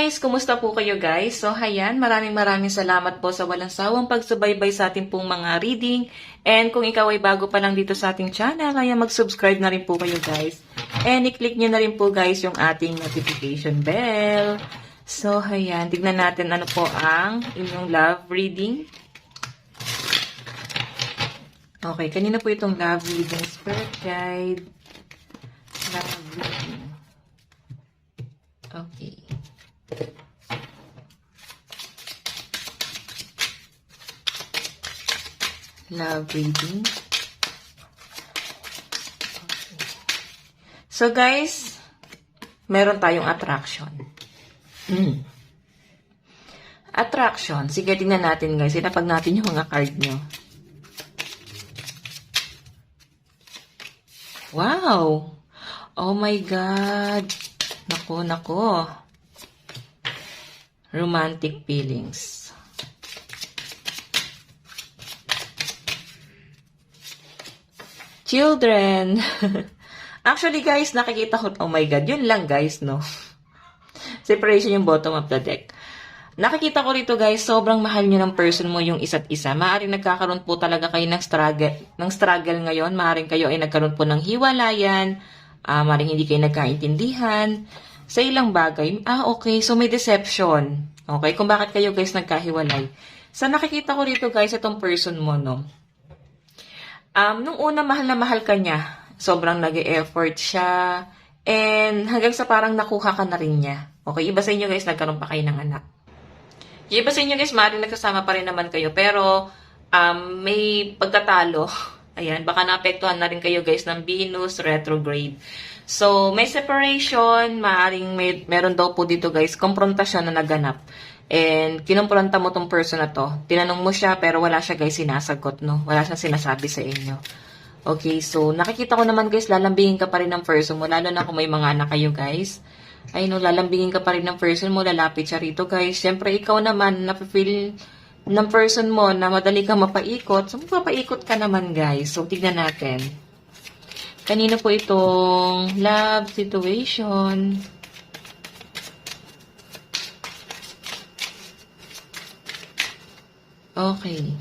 guys! Kumusta po kayo guys? So, hayan, maraming salamat po sa walang sawang pagsubaybay sa ating pong mga reading. And kung ikaw ay bago pa lang dito sa ating channel, kaya mag-subscribe na rin po kayo guys. And i-click nyo na rin po guys yung ating notification bell. So, hayan, tignan natin ano po ang inyong love reading. Okay, kanina po itong love reading, spirit guide. Love reading. Okay. Love reading. Okay. So guys, meron tayong attraction. Attraction. Sige, tingnan natin guys. Sinapag natin yung mga card nyo. Wow! Oh my God! Nako. Romantic feelings. Children. Actually, guys, nakikita ko, oh my God, yun lang, guys, no? Separation yung bottom of the deck. Nakikita ko rito, guys, sobrang mahal nyo ng person mo yung isa't isa. Maaring nagkakaroon po talaga kayo ng struggle ngayon. Maaring kayo ay nagkaroon po ng hiwalayan. Maaring hindi kayo nagkaintindihan sa ilang bagay. Okay, so may deception. Okay, kung bakit kayo, guys, nagkahiwalay. Sa nakikita ko rito, guys, itong person mo, no? Nung una, mahal na mahal ka niya. Sobrang nag-e-effort siya. And hanggang sa parang nakuha ka na rin niya. Okay, iba sa inyo guys, nagkaroon pa kayo ng anak. Iba sa inyo guys, maaaring nagsasama pa rin naman kayo. Pero, may pagtatalo. Ayan, baka naapektuhan na rin kayo guys ng Venus retrograde. So, may separation. Maaaring meron daw po dito guys, komprontasyon na naganap. And kinumpronta mo tong person na to. Tinanong mo siya pero wala siya guys sinasagot, no? Wala siyang sinasabi sa inyo. Okay, so nakikita ko naman guys, lalambingin ka pa rin ng person mo. Lalo na kung may mga anak kayo guys. Ay no, lalambingin ka pa rin ng person mo. Lalapit siya rito guys. Siyempre ikaw naman, napifeel ng person mo na madali kang mapaikot. So mapapaikot ka naman guys. So tignan natin. Kanina po itong love situation. Okay.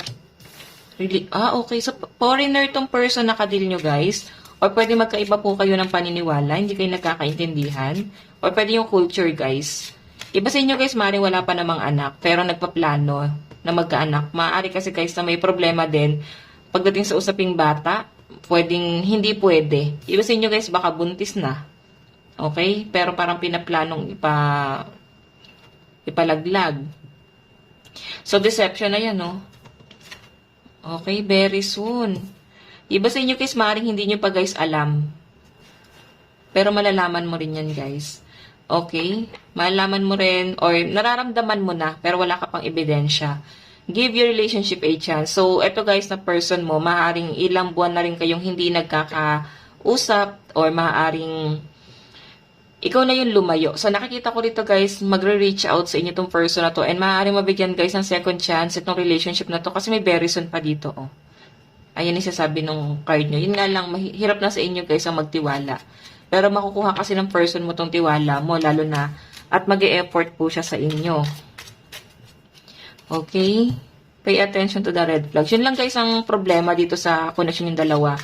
Really? Okay. So, foreigner tong person na kadil nyo, guys. Or pwede magkaiba po kayo ng paniniwala. Hindi kayo nagkakaintindihan. Or pwede yung culture, guys. Iba sa inyo, guys, maaaring wala pa namang anak. Pero nagpaplano na magkaanak. Maaari kasi, guys, na may problema din. Pagdating sa usaping bata, pwedeng hindi pwede. Iba sa inyo, guys, baka buntis na. Okay? Pero parang pinaplanong ipalaglag. So, deception na yan, no? Okay, very soon. Iba sa inyo, guys, maaaring hindi nyo pa, guys, alam. Pero malalaman mo rin yan, guys. Okay? Malalaman mo rin, or nararamdaman mo na, pero wala ka pang ebidensya. Give your relationship a chance. So, eto, guys, na person mo, maaaring ilang buwan na rin kayong hindi nagkakausap, or maaaring ikaw na yung lumayo. So, nakikita ko dito, guys, magre-reach out sa inyo tong person na to. And maaaring mabigyan, guys, ng second chance itong relationship na to. Kasi may very soon pa dito, oh. Ayan yung sasabi nung card nyo. Yun nga lang, mahirap na sa inyo, guys, ang magtiwala. Pero makukuha kasi ng person mo tong tiwala mo, lalo na, at mag-e-effort po siya sa inyo. Okay? Pay attention to the red flags. Yun lang, guys, ang problema dito sa connection yung dalawa.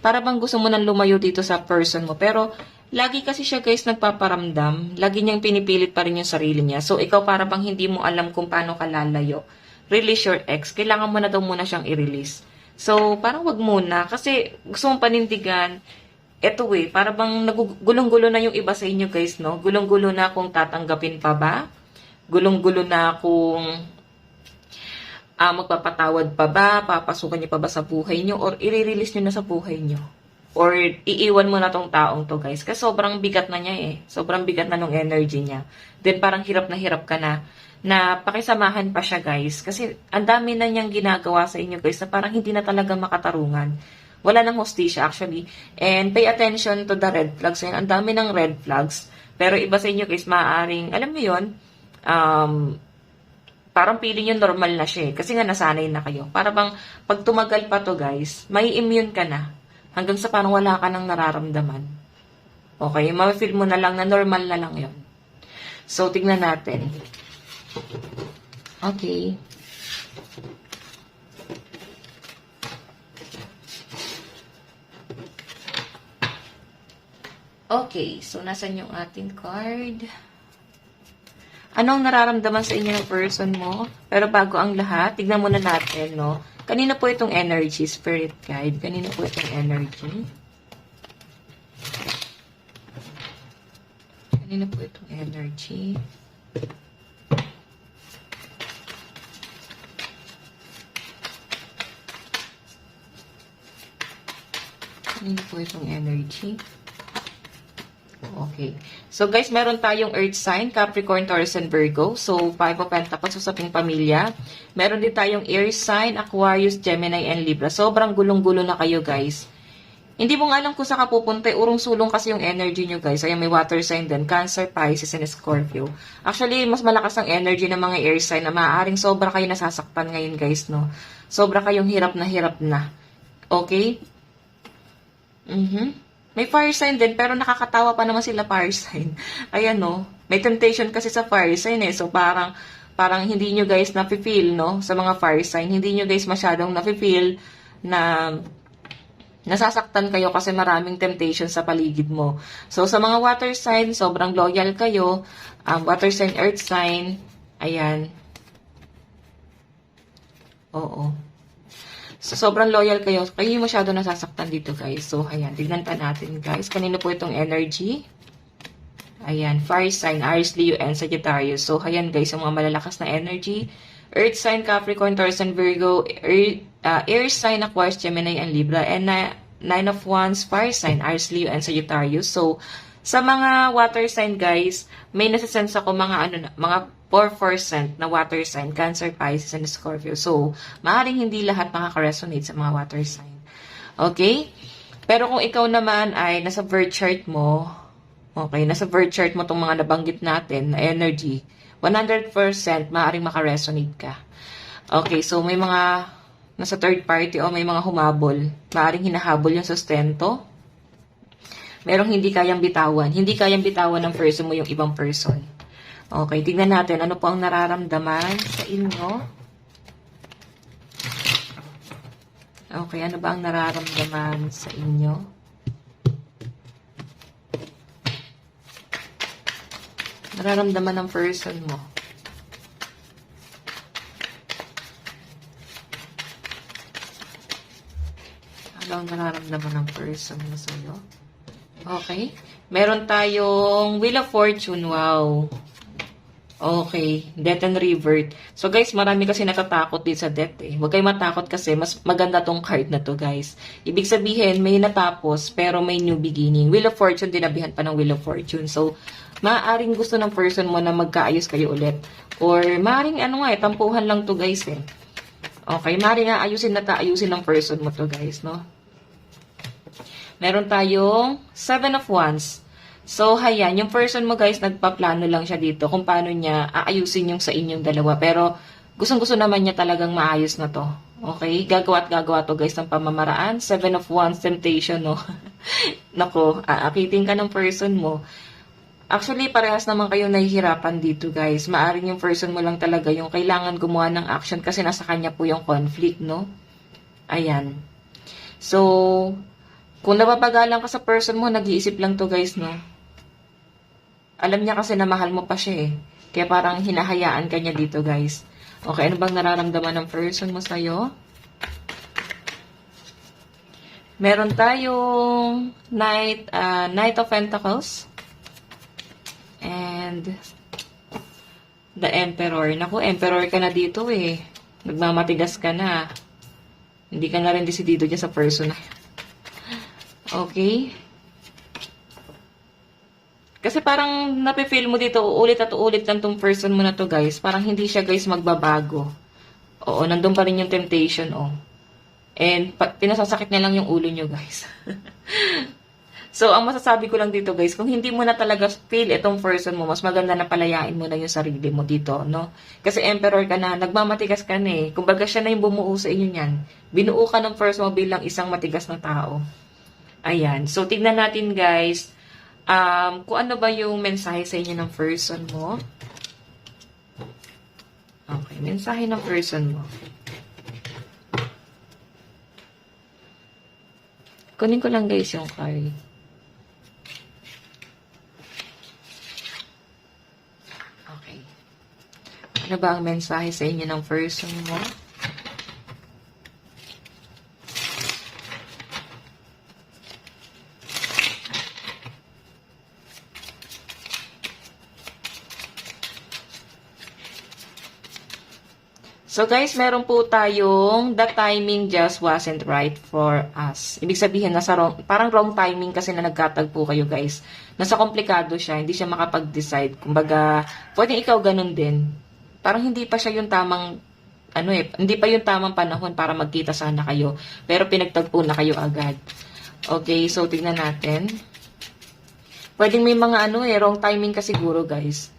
Para bang gusto mo nang lumayo dito sa person mo. Pero, lagi kasi siya guys nagpaparamdam. Lagi niyang pinipilit pa rin yung sarili niya. So, ikaw para bang hindi mo alam kung paano ka lalayo. Release your ex. Kailangan mo na daw muna siyang i-release. So, parang wag muna. Kasi gusto mong panindigan. Eto para bang gulong-gulo na yung iba sa inyo guys, no? Gulong-gulo na kung tatanggapin pa ba? Gulong-gulo na kung magpapatawad pa ba? Papasukan niyo pa ba sa buhay niyo? Or i-release niyo na sa buhay niyo? Or iiwan mo na tong taong to guys. Kasi sobrang bigat na niya eh. Sobrang bigat na nung energy niya. Then parang hirap ka na pakisamahan pa siya guys. Kasi ang dami na niyang ginagawa sa inyo guys na parang hindi na talaga makatarungan. Wala nang hostisya actually. And pay attention to the red flags. Ang dami ng red flags. Pero iba sa inyo guys, maaaring, alam mo yun, parang feeling yung normal na siya eh. Kasi nga nasanay na kayo. Para bang pag tumagal pa to guys, may immune ka na. Hanggang sa parang wala ka nang nararamdaman. Okay? Ma-feel mo na lang na normal na lang yun. So, tignan natin. Okay. Okay, so nasan yung ating card? Anong nararamdaman sa inyo ng person mo? Pero bago ang lahat, tignan muna natin, no? Kanina po itong energy, spirit guide. Kanina po itong energy. Kanina po itong energy. Kanina po itong energy. Okay. So, guys, meron tayong Earth sign, Capricorn, Taurus, and Virgo. So, 5 of Pentacles, usaping pamilya. Meron din tayong Air sign, Aquarius, Gemini, and Libra. Sobrang gulong-gulo na kayo, guys. Hindi mo nga alam kung saan ka pupunta. Urong-sulong kasi yung energy nyo, guys. Ayan, may water sign din. Cancer, Pisces, and Scorpio. Actually, mas malakas ang energy ng mga air sign na maaaring sobra kayo nasasaktan ngayon, guys, no? Sobra kayong hirap na. Okay? May fire sign din, pero nakakatawa pa naman sila fire sign. Ayan, no? May temptation kasi sa fire sign, eh. So, parang hindi nyo guys nafe-feel, no? Sa mga fire sign, hindi nyo guys masyadong nafe-feel na nasasaktan kayo kasi maraming temptation sa paligid mo. So, sa mga water sign, sobrang loyal kayo. Water sign, earth sign, ayan. Oo. So, sobrang loyal kayo. Kayo masyado nasasaktan dito, guys. So, ayan. Tignan pa natin, guys. Kanino po itong energy? Ayan. Fire sign, Aries, Leo, and Sagittarius. So, ayan, guys. Yung mga malalakas na energy. Earth sign, Capricorn, Taurus, and Virgo. Air sign, Aquarius, Gemini, and Libra. And Nine of Wands, fire sign, Aries, Leo, and Sagittarius. So, sa mga water sign, guys, may nasa-sense ako mga 4% na water sign, Cancer, Pisces, and Scorpio. So, maaaring hindi lahat makaka-resonate sa mga water sign. Okay? Pero kung ikaw naman ay nasa birth chart mo, okay, nasa birth chart mo itong mga nabanggit natin na energy, 100% maaaring maka-resonate ka. Okay, so may mga nasa third party o may mga humabol, maaaring hinahabol yung sustento. Merong hindi kayang bitawan. Hindi kayang bitawan ng person mo yung ibang person. Okay, tignan natin. Ano po ang nararamdaman sa inyo? Okay, ano ba ang nararamdaman sa inyo? Nararamdaman ng person mo. Ano ang nararamdaman ng person mo sa'yo? Okay. Meron tayong Wheel of Fortune. Wow. Okay, death and revert. So guys, marami kasi natatakot din sa death eh. Huwag kayo matakot kasi mas maganda tong card na to, guys. Ibig sabihin, may natapos pero may new beginning. Wheel of Fortune, dinabihan pa ng Wheel of Fortune. So, maaaring gusto ng person mo na magkaayos kayo ulit. Or maaaring tampuhan lang to, guys eh. Okay, maaaring ayusin ng person mo to, guys, no? Meron tayong 7 of Wands. So, hayan, yung person mo guys, nagpaplano lang siya dito kung paano niya aayusin yung sa inyong dalawa. Pero, gustong-gusto naman niya talagang maayos na to. Okay? Gagawa to guys ng pamamaraan. 7 of Wands, temptation, no? Nako, aakitin ka ng person mo. Actually, parehas naman kayong nahihirapan dito guys. Maaring yung person mo lang talaga yung kailangan gumawa ng action kasi nasa kanya po yung conflict, no? Ayan. So, kung napapagalang ka sa person mo, nag-iisip lang to guys, no? Alam niya kasi na mahal mo pa siya eh. Kaya parang hinahayaan ka niya dito, guys. Okay, ano bang nararamdaman ng person mo sa'yo? Meron tayong Knight of Pentacles. And the Emperor. Naku, Emperor ka na dito eh. Nagmamatigas ka na. Hindi ka na rin desidido dyan sa person na. Okay? Kasi parang nape-feel mo dito, uulit at uulit lang tong person mo na to, guys. Parang hindi siya, guys, magbabago. Oo, nandun pa rin yung temptation, oh. And, pinasasakit niya lang yung ulo nyo, guys. So, ang masasabi ko lang dito, guys, kung hindi mo na talaga feel itong person mo, mas maganda na palayain mo na yung sarili mo dito, no? Kasi emperor ka na, nagmamatigas ka na eh. Kumbaga siya na yung bumuo sa inyo niyan. Binuo ka ng person mo bilang isang matigas na tao. Ayan. So, tignan natin, guys. Kung ano ba yung mensahe sa inyo ng person mo. Okay, mensahe ng person mo. Kunin ko lang guys yung card. Okay. Ano ba ang mensahe sa inyo ng person mo? So guys, meron po tayong the timing just wasn't right for us. Ibig sabihin, parang wrong timing kasi na nagkatagpo kayo guys. Nasa komplikado siya, hindi siya makapag-decide. Kumbaga, pwedeng ikaw ganun din. Parang hindi pa siya yung tamang, hindi pa yung tamang panahon para magkita sana kayo. Pero pinagtagpo na kayo agad. Okay, so tignan natin. Pwedeng may mga wrong timing ka siguro guys.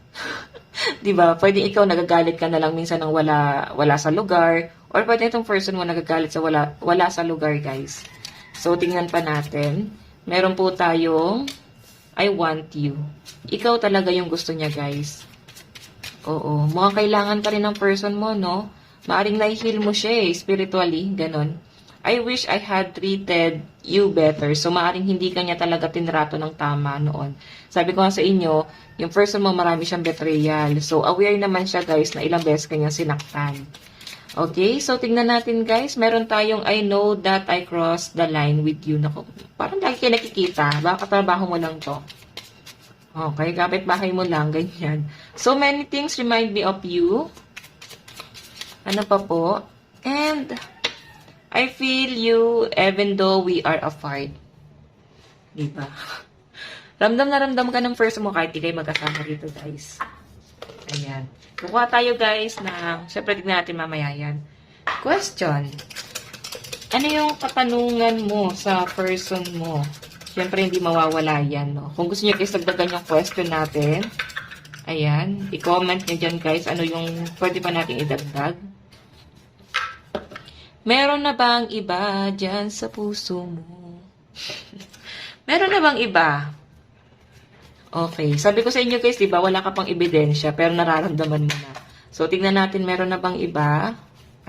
'Di ba? Pwedeng ikaw nagagalit ka na lang minsan ng wala sa lugar, or pwede itong person mo nagagalit sa wala sa lugar, guys. So tingnan pa natin. Meron po tayong I want you. Ikaw talaga yung gusto niya, guys. Oo, mukhang kailangan ka rin ng person mo, no? Maaring na-heal mo siya spiritually, ganon. I wish I had treated you better. So, maaring hindi ka niya talaga tinrato ng tama noon. Sabi ko nga sa inyo, yung person mo marami siyang betrayal. So, aware naman siya guys na ilang beses kanyang sinaktan. Okay, so tingnan natin guys. Meron tayong I know that I crossed the line with you. Naku, parang lagi kayo nakikita. Baka trabaho mo lang to. Okay, kapit-bahay mo lang, ganyan. So, many things remind me of you. Ano pa po? And I feel you even though we are apart. Diba? Ramdam na ramdam ka ng person mo kahit di kayo magkasama dito, guys. Ayan. Kukuha tayo, guys, na syempre tignan natin mamaya yan. Question. Ano yung katanungan mo sa person mo? Syempre, hindi mawawala yan, no? Kung gusto nyo guys, dagdagan yung question natin. Ayan. I-comment nyo dyan, guys, ano yung pwede pa natin idagdag. Meron na bang iba dyan sa puso mo? Meron na bang iba? Okay. Sabi ko sa inyo guys, diba, wala ka pang ebidensya, pero nararamdaman mo na. So, tignan natin, meron na bang iba?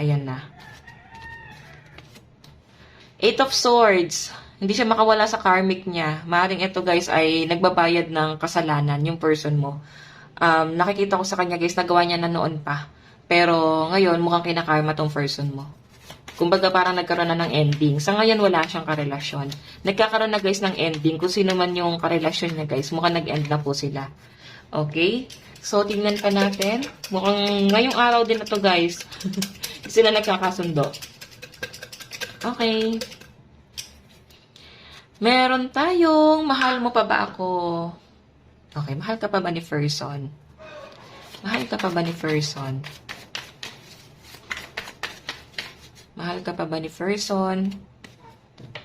Ayan na. Eight of Swords. Hindi siya makawala sa karmic niya. Maaaring ito guys ay nagbabayad ng kasalanan, yung person mo. Nakikita ko sa kanya guys, nagawa niya na noon pa. Pero ngayon, mukhang kinakarma tong person mo. Kumbaga parang nagkaroon na ng ending. Sa ngayon, wala siyang karelasyon. Nagkakaroon na guys ng ending. Kung sino man yung karelasyon niya guys, mukhang nag-end na po sila. Okay? So, tingnan pa natin. Mukhang ngayong araw din na to guys. Sila nagkakasundo. Okay. Meron tayong, mahal mo pa ba ako? Okay, mahal ka pa ba ni person? Mahal ka pa ba ni person? Mahal ka pa ba ni person?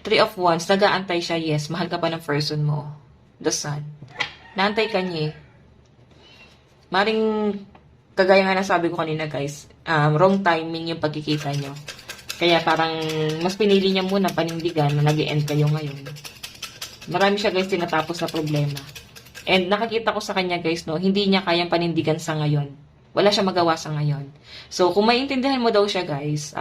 Three of Wands, nag-aantay siya, yes. Mahal ka pa ng person mo. The Sun. Naantay ka niya. Maring, kagaya nga nasabi ko kanina guys, wrong timing yung pagkikita nyo. Kaya parang, mas pinili niya muna panindigan na nag-e-end kayo ngayon. Marami siya guys tinatapos na problema. And nakakita ko sa kanya guys, no, hindi niya kayang panindigan sa ngayon. Wala siya magawa sa ngayon. So, kung maintindihan mo daw siya, guys,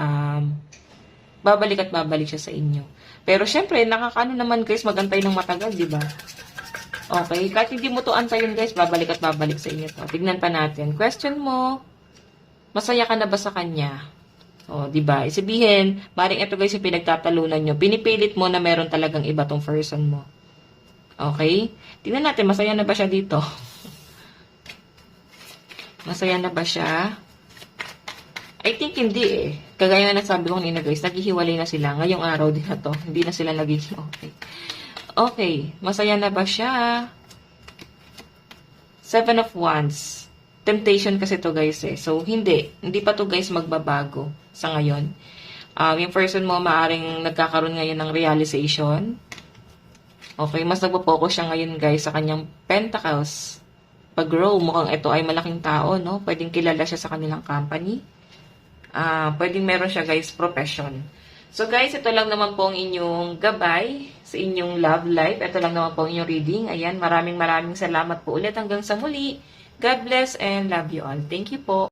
babalik at babalik siya sa inyo. Pero, syempre, nakakaano naman, guys, magantay ng matagal, di ba? Okay, kahit hindi mo to antayin, guys, babalik at babalik sa inyo to. Tignan pa natin. Question mo, masaya ka na ba sa kanya? O, di ba? Isabihin, maring ito, guys, yung pinagtatalunan nyo. Pinipilit mo na meron talagang iba tong person mo. Okay? Tignan natin, masaya na ba siya dito? Masaya na ba siya? I think hindi eh. Kagaya na sabi ko kanina guys, naghihiwalay na sila. Ngayong araw din na to. Hindi na sila naging okay. Okay. Masaya na ba siya? Seven of Wands. Temptation kasi to guys eh. So, hindi. Hindi pa to guys magbabago sa ngayon. Yung person mo maaring nagkakaroon ngayon ng realization. Okay. Mas nagpo-focus siya ngayon guys sa kanyang pentacles. Pag-grow, mukhang ito ay malaking tao, no? Pwedeng kilala siya sa kanilang company. Pwedeng meron siya, guys, profession. So guys, ito lang naman po ang inyong gabay sa inyong love life. Ito lang naman po ang inyong reading. Ayan, maraming salamat po ulit hanggang sa muli. God bless and love you all. Thank you po.